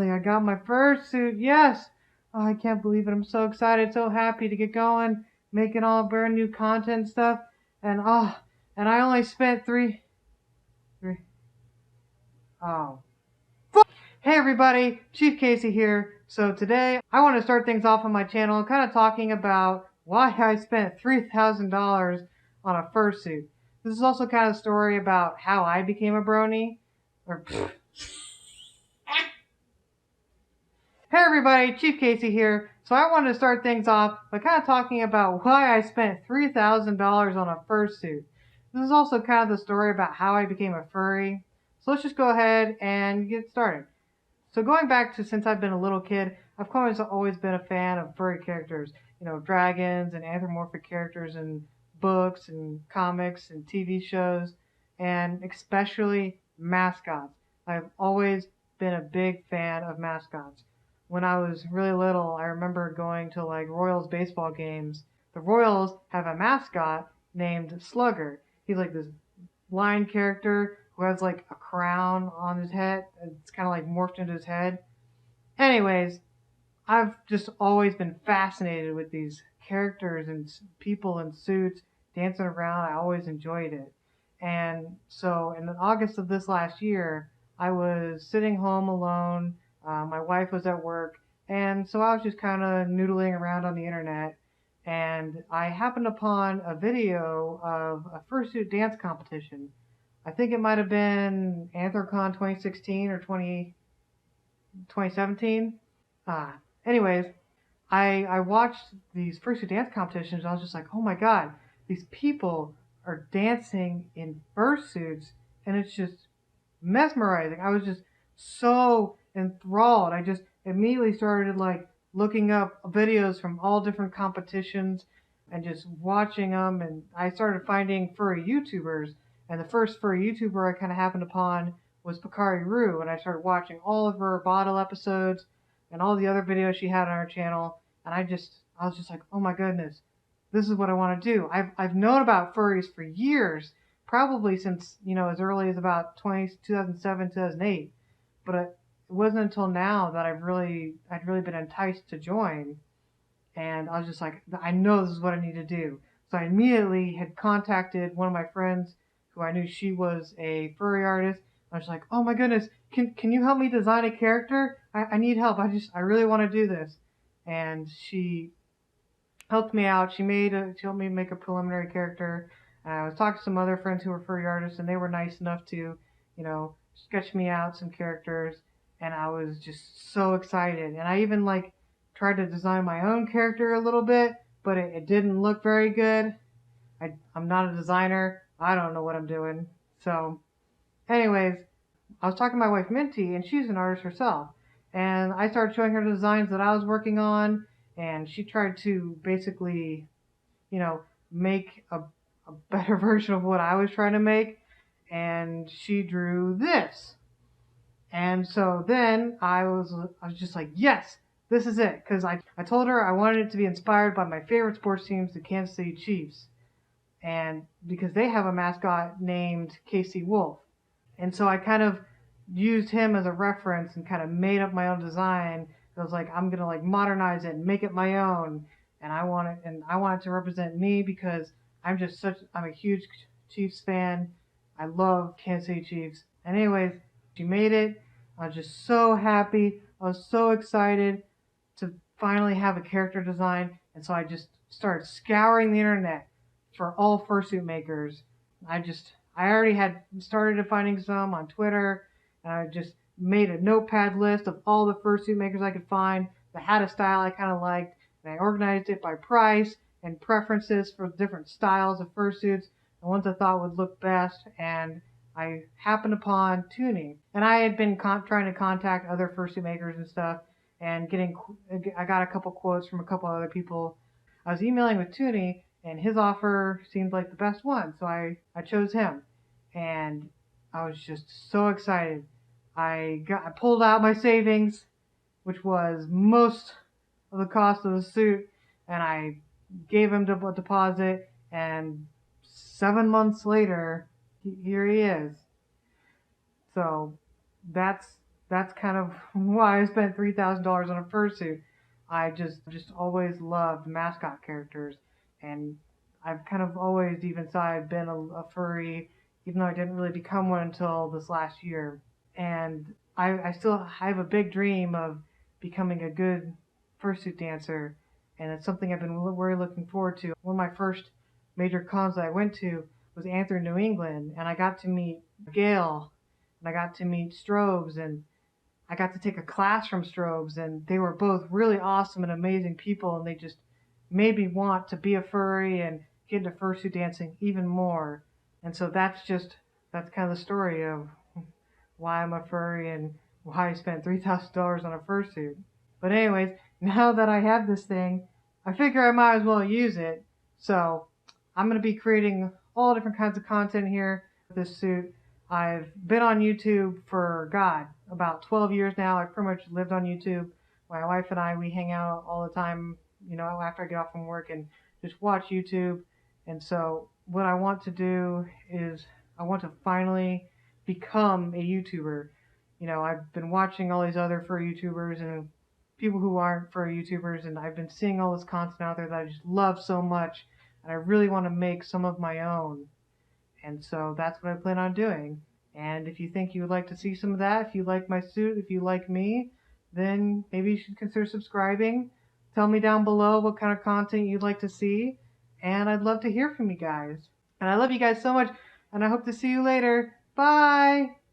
finally, I got my fursuit. Yes. Oh, I can't believe it. I'm so excited, so happy to get going, making all brand new content and stuff. And and I only spent three. Oh. Hey everybody, Chief Casey here. So today I want to start things off on my channel kind of talking about why I spent $3,000 on a fursuit. This is also kind of a story about how I became a brony. Hey everybody, Chief Casey here. So I wanted to start things off by kind of talking about why I spent $3,000 on a fursuit. This is also kind of the story about how I became a furry. So let's just go ahead and get started. So going back to since I've been a little kid, I've always been a fan of furry characters. You know, dragons and anthropomorphic characters in books and comics and TV shows, and especially mascots. I've always been a big fan of mascots. When I was really little, I remember going to like Royals baseball games. The Royals have a mascot named Slugger. He's like this blind character who has like a crown on his head. It's kind of like morphed into his head. Anyways, I've just always been fascinated with these characters and people in suits dancing around. I always enjoyed it. And so in August of this last year, I was sitting home alone. My wife was at work. And so I was just kind of noodling around on the internet. And I happened upon a video of a fursuit dance competition. I think it might have been Anthrocon 2016 or 2017. Anyways, I watched these fursuit dance competitions. And I was just like, oh my god, these people are dancing in fursuits, and it's just mesmerizing. I was just so enthralled. I just immediately started like looking up videos from all different competitions and just watching them. And I started finding furry YouTubers. And the first furry YouTuber I kind of happened upon was Bakari Rue, and I started watching all of her bottle episodes and all the other videos she had on her channel. And I was just like, oh my goodness, this is what I want to do. I've known about furries for years, probably since, you know, as early as about 2007, 2008. But it wasn't until now that I'd really been enticed to join. And I was just like, I know this is what I need to do. So I immediately had contacted one of my friends who I knew she was a furry artist. I was like, oh my goodness, can you help me design a character? I need help. I really want to do this. And she helped me out. She helped me make a preliminary character. And I was talking to some other friends who were furry artists, and they were nice enough to, you know, sketch me out some characters. And I was just so excited. And I even like tried to design my own character a little bit, but it didn't look very good. I'm not a designer. I don't know what I'm doing. So, anyways, I was talking to my wife Minty, and she's an artist herself. And I started showing her the designs that I was working on, and she tried to basically, you know, make a better version of what I was trying to make. And she drew this. And so then I was just like, yes, this is it. Because I told her I wanted it to be inspired by my favorite sports teams, the Kansas City Chiefs. And because they have a mascot named Casey Wolf. And so I kind of used him as a reference and kind of made up my own design. I was like, I'm gonna like modernize it and make it my own. And I want it to represent me because I'm a huge Chiefs fan. I love Kansas City Chiefs. And anyways, she made it. I was just so happy. I was so excited to finally have a character design. And so I just started scouring the internet for all fursuit makers. I already had started finding some on Twitter, and I just made a notepad list of all the fursuit makers I could find that had a style I kind of liked, and I organized it by price and preferences for different styles of fursuits and ones I thought would look best. And I happened upon Toonie, and I had been trying to contact other fursuit makers and stuff, and I got a couple quotes from a couple other people. I was emailing with Toonie, and his offer seemed like the best one, so I chose him. And I was just so excited. I pulled out my savings, which was most of the cost of the suit, and I gave him a deposit, and 7 months later, here he is. So that's that's kind of why I spent $3,000 on a fursuit. I just always loved mascot characters, and I've kind of always deep inside been a furry, even though I didn't really become one until this last year. And I still have a big dream of becoming a good fursuit dancer, and it's something I've been really looking forward to. One of my first major cons that I went to was Anther, New England, and I got to meet Gail, and I got to meet Strobes, and I got to take a class from Strobes, and they were both really awesome and amazing people, and they just made me want to be a furry and get into fursuit dancing even more. And so that's kind of the story of why I'm a furry and why I spent $3,000 on a fursuit. But anyways, now that I have this thing, I figure I might as well use it. So I'm going to be creating all different kinds of content here with this suit. I've been on YouTube for, God, about 12 years now. I've pretty much lived on YouTube. My wife and I, we hang out all the time, after I get off from work and just watch YouTube. And so what I want to do is I want to finally become a YouTuber. I've been watching all these other furry YouTubers and people who aren't furry YouTubers, and I've been seeing all this content out there that I just love so much, and I really want to make some of my own. And so that's what I plan on doing. And if you think you would like to see some of that, if you like my suit, if you like me, then maybe you should consider subscribing. Tell me down below what kind of content you'd like to see, and I'd love to hear from you guys. And I love you guys so much, and I hope to see you later. Bye!